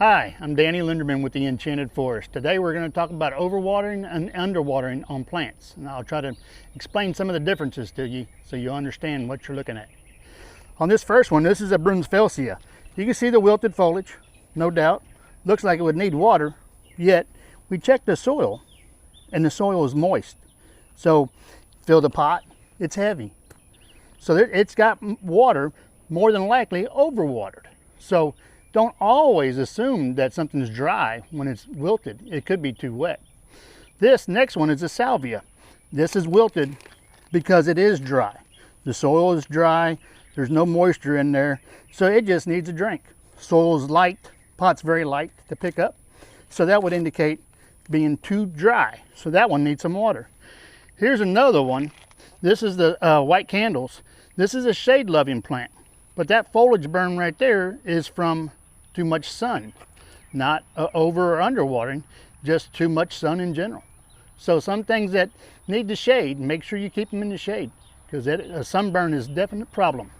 Hi, I'm Danny Lenderman with the Enchanted Forest. Today we're going to talk about overwatering and underwatering on plants. And I'll try to explain some of the differences to you so you understand what you're looking at. On this first one, this is a Brunsfelsia. You can see the wilted foliage, no doubt. Looks like it would need water, yet we checked the soil and the soil is moist. So fill the pot, it's heavy. So it's got water, more than likely overwatered. So don't always assume that something's dry when it's wilted. It could be too wet. This next one is a salvia. This is wilted because it is dry. The soil is dry, there's no moisture in there, so it just needs a drink. Soil is light, pot's very light to pick up, so that would indicate being too dry. So that one needs some water. Here's another one. This is the white candles. This is a shade-loving plant, but that foliage burn right there is from too much sun, not over or underwatering, just too much sun in general. So some things that need the shade, make sure you keep them in the shade, because a sunburn is a definite problem.